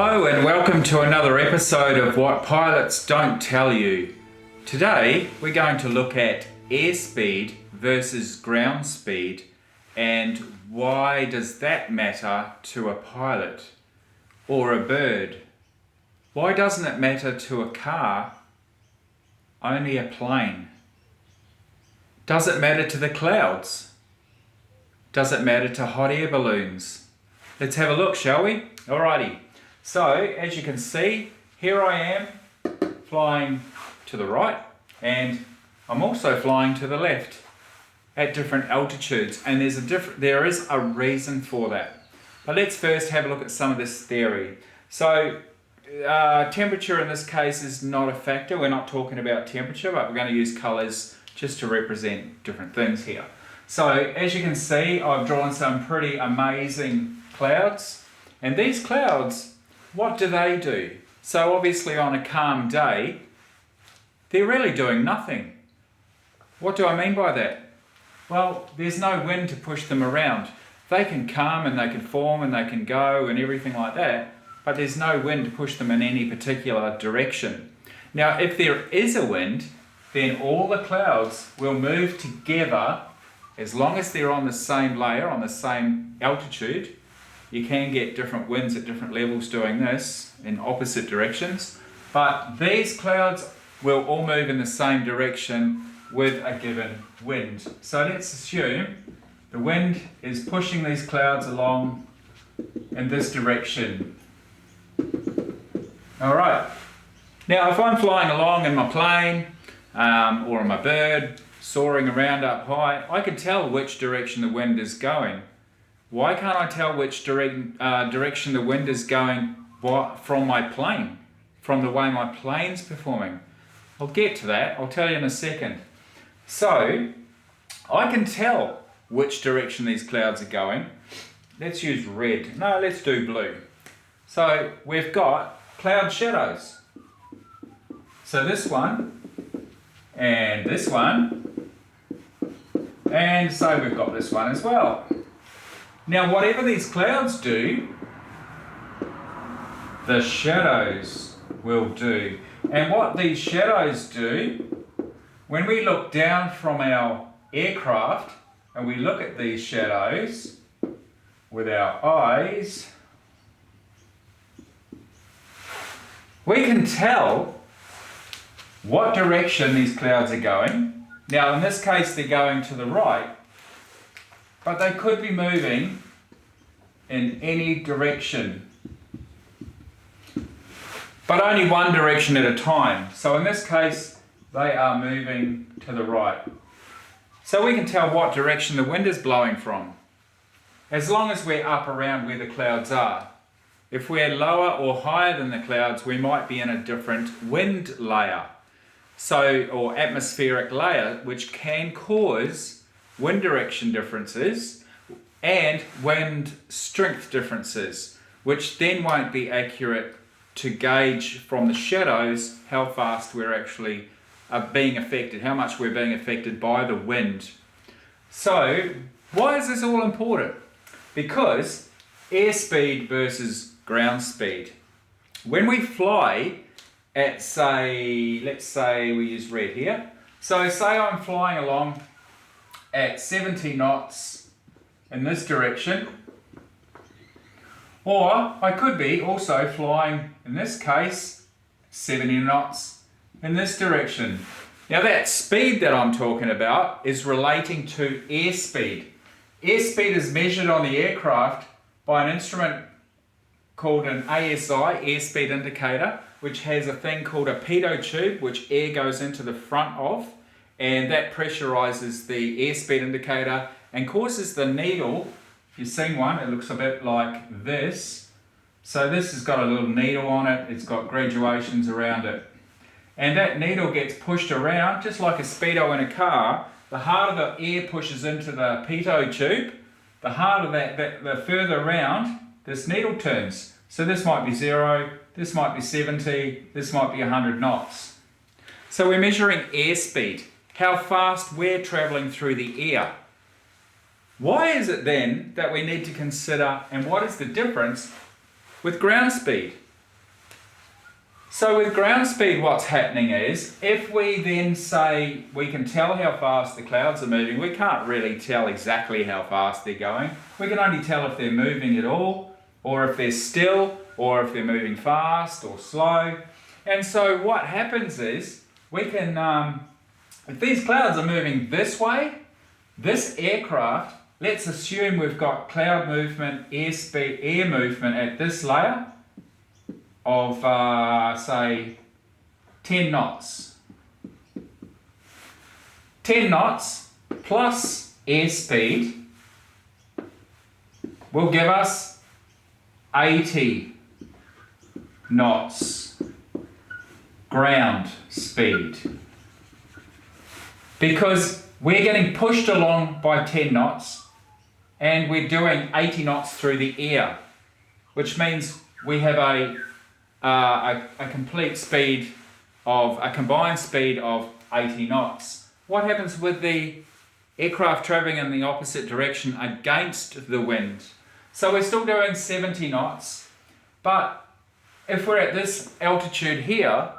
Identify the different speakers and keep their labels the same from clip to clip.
Speaker 1: Hello and welcome to another episode of What Pilots Don't Tell You. Today we're going to look at airspeed versus ground speed and why does that matter to a pilot or a bird? Why doesn't it matter to a car, only a plane? Does it matter to the clouds? Does it matter to hot air balloons? Let's have a look, shall we? Alrighty. So, as you can see, here I am flying to the right and I'm also flying to the left at different altitudes, and there is a reason for that. But let's first have a look at some of this theory. So, temperature in this case is not a factor. We're not talking about temperature, but we're going to use colours just to represent different things here. So, as you can see, I've drawn some pretty amazing clouds, and these clouds, what do? So obviously on a calm day, they're really doing nothing. What do I mean by that? Well, there's no wind to push them around. They can come and they can form and they can go and everything like that, but there's no wind to push them in any particular direction. Now, if there is a wind, then all the clouds will move together as long as they're on the same layer, on the same altitude. You can get different winds at different levels doing this in opposite directions, but these clouds will all move in the same direction with a given wind. So let's assume the wind is pushing these clouds along in this direction. Alright, now if I'm flying along in my plane or in my bird, soaring around up high, I can tell which direction the wind is going. Why can't I tell which direction the wind is going from my plane, from the way my plane's performing? I'll get to that, I'll tell you in a second. So, I can tell which direction these clouds are going. Let's use red. No, let's do blue. So, we've got cloud shadows. So this one, and this one, and so we've got this one as well. Now, whatever these clouds do, the shadows will do. And what these shadows do, when we look down from our aircraft and we look at these shadows with our eyes, we can tell what direction these clouds are going. Now, in this case, they're going to the right, but they could be moving in any direction, but only one direction at a time. So in this case, they are moving to the right. So we can tell what direction the wind is blowing from, as long as we're up around where the clouds are. If we're lower or higher than the clouds, we might be in a different wind layer, or atmospheric layer, which can cause wind direction differences and wind strength differences, which then won't be accurate to gauge from the shadows how fast we're actually being affected, how much we're being affected by the wind. So, why is this all important? Because airspeed versus ground speed. When we fly at, let's say we use red here. So say I'm flying along at 70 knots in this direction, or I could be also flying, in this case, 70 knots in this direction. Now that speed that I'm talking about is relating to airspeed. Airspeed is measured on the aircraft by an instrument called an ASI, airspeed indicator, which has a thing called a pitot tube, which air goes into the front of, and that pressurizes the airspeed indicator and causes the needle, if you've seen one, it looks a bit like this. So this has got a little needle on it, it's got graduations around it. And that needle gets pushed around, just like a speedo in a car. The harder the air pushes into the pitot tube, the harder the further around this needle turns. So this might be 0, this might be 70, this might be 100 knots. So we're measuring airspeed, how fast we're travelling through the air. Why is it then that we need to consider, and what is the difference with ground speed? So with ground speed, what's happening is, if we then say we can tell how fast the clouds are moving, we can't really tell exactly how fast they're going. We can only tell if they're moving at all, or if they're still, or if they're moving fast or slow. And so what happens is, we can, if these clouds are moving this way, this aircraft, let's assume we've got cloud movement, air movement at this layer of, say, 10 knots. 10 knots plus airspeed will give us 80 knots ground speed. Because we're getting pushed along by 10 knots and we're doing 80 knots through the air, which means we have a complete speed of, a combined speed of 80 knots. What happens with the aircraft traveling in the opposite direction against the wind? So we're still doing 70 knots, but if we're at this altitude here,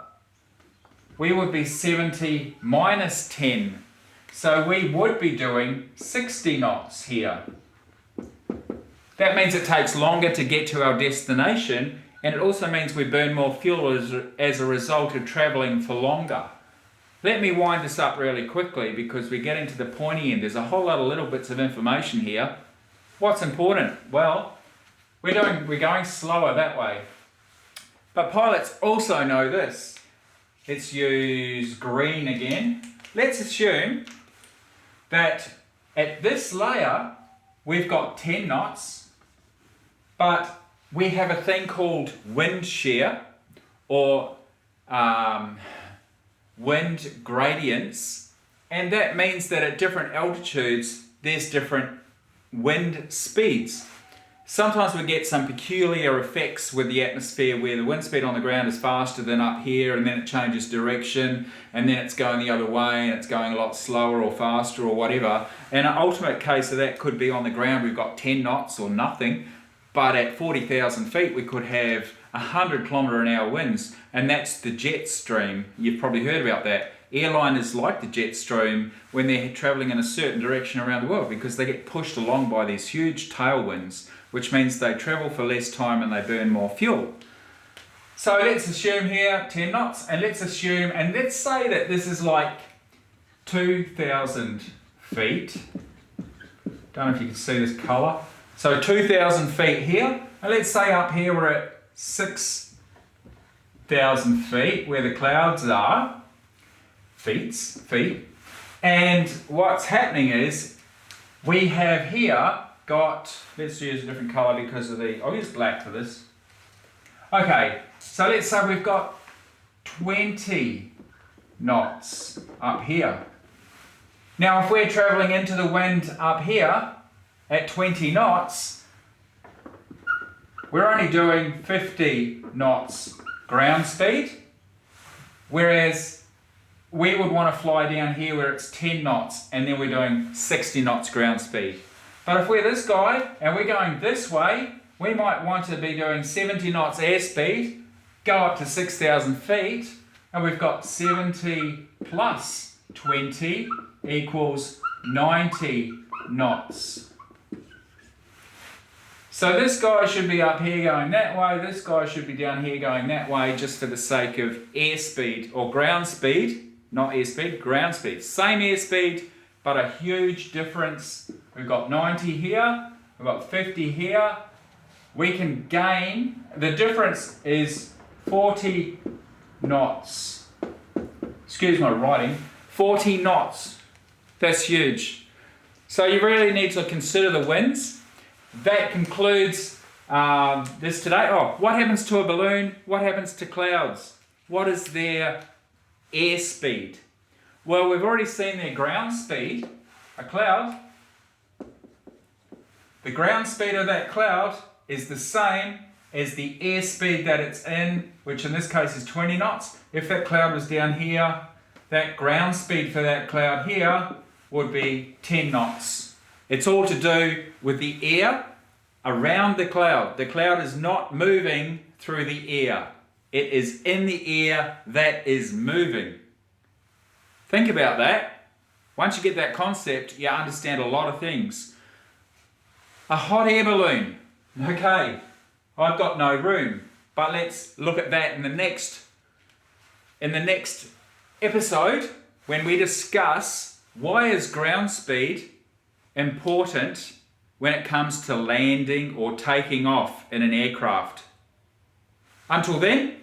Speaker 1: we would be 70 minus 10. So we would be doing 60 knots here. That means it takes longer to get to our destination, and it also means we burn more fuel as a result of travelling for longer. Let me wind this up really quickly because we're getting to the pointy end. There's a whole lot of little bits of information here. What's important? Well, we're going slower that way. But pilots also know this. Let's use green again. Let's assume that at this layer, we've got 10 knots, but we have a thing called wind shear or wind gradients, and that means that at different altitudes there's different wind speeds. Sometimes we get some peculiar effects with the atmosphere where the wind speed on the ground is faster than up here, and then it changes direction, and then it's going the other way and it's going a lot slower or faster or whatever. And an ultimate case of that could be on the ground we've got 10 knots or nothing, but at 40,000 feet we could have 100 km/h winds, and that's the jet stream. You've probably heard about that. Airliners like the jet stream when they're travelling in a certain direction around the world because they get pushed along by these huge tailwinds, which means they travel for less time and they burn more fuel. So let's assume here 10 knots, and let's say that this is like 2,000 feet. Don't know if you can see this colour. So 2,000 feet here, and let's say up here we're at 6,000 feet where the clouds are, feet. And what's happening is we have here got, let's use a different colour because of I'll use black for this. Okay, so let's say we've got 20 knots up here. Now if we're travelling into the wind up here at 20 knots, we're only doing 50 knots ground speed, whereas we would want to fly down here where it's 10 knots and then we're doing 60 knots ground speed. But if we're this guy and we're going this way, we might want to be doing 70 knots airspeed, go up to 6,000 feet, and we've got 70 plus 20 equals 90 knots. So this guy should be up here going that way, this guy should be down here going that way, just for the sake of airspeed or ground speed, not airspeed, ground speed. Same airspeed, but a huge difference. We've got 90 here, we've got 50 here. We can gain, the difference is 40 knots. Excuse my writing, 40 knots. That's huge. So you really need to consider the winds. That concludes this today. Oh, what happens to a balloon? What happens to clouds? What is their airspeed? Well, we've already seen their ground speed. A cloud, the ground speed of that cloud is the same as the airspeed that it's in, which in this case is 20 knots. If that cloud was down here, that ground speed for that cloud here would be 10 knots. It's all to do with the air around the cloud. The cloud is not moving through the air. It is in the air that is moving. Think about that. Once you get that concept, you understand a lot of things. A hot air balloon. Okay, I've got no room, but let's look at that in the next episode when we discuss why is ground speed important when it comes to landing or taking off in an aircraft. Until then,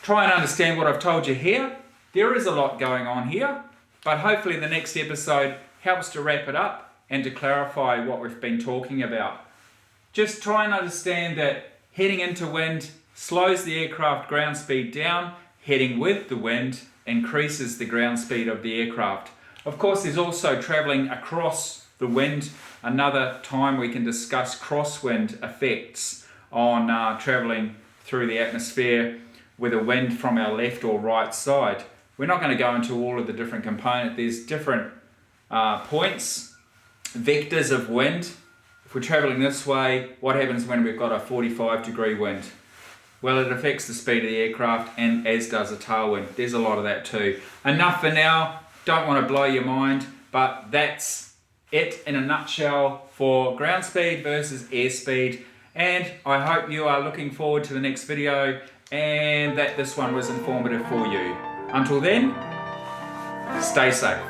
Speaker 1: try and understand what I've told you here. There is a lot going on here, but hopefully the next episode helps to wrap it up and to clarify what we've been talking about. Just try and understand that heading into wind slows the aircraft ground speed down, heading with the wind increases the ground speed of the aircraft. Of course, there's also travelling across the wind. Another time we can discuss crosswind effects on travelling through the atmosphere with a wind from our left or right side. We're not going to go into all of the different components. There's different points, vectors of wind. If we're travelling this way, what happens when we've got a 45-degree wind? Well, it affects the speed of the aircraft, and as does a tailwind. There's a lot of that too. Enough for now. Don't want to blow your mind, but that's it in a nutshell for ground speed versus airspeed. And I hope you are looking forward to the next video and that this one was informative for you. Until then, stay safe.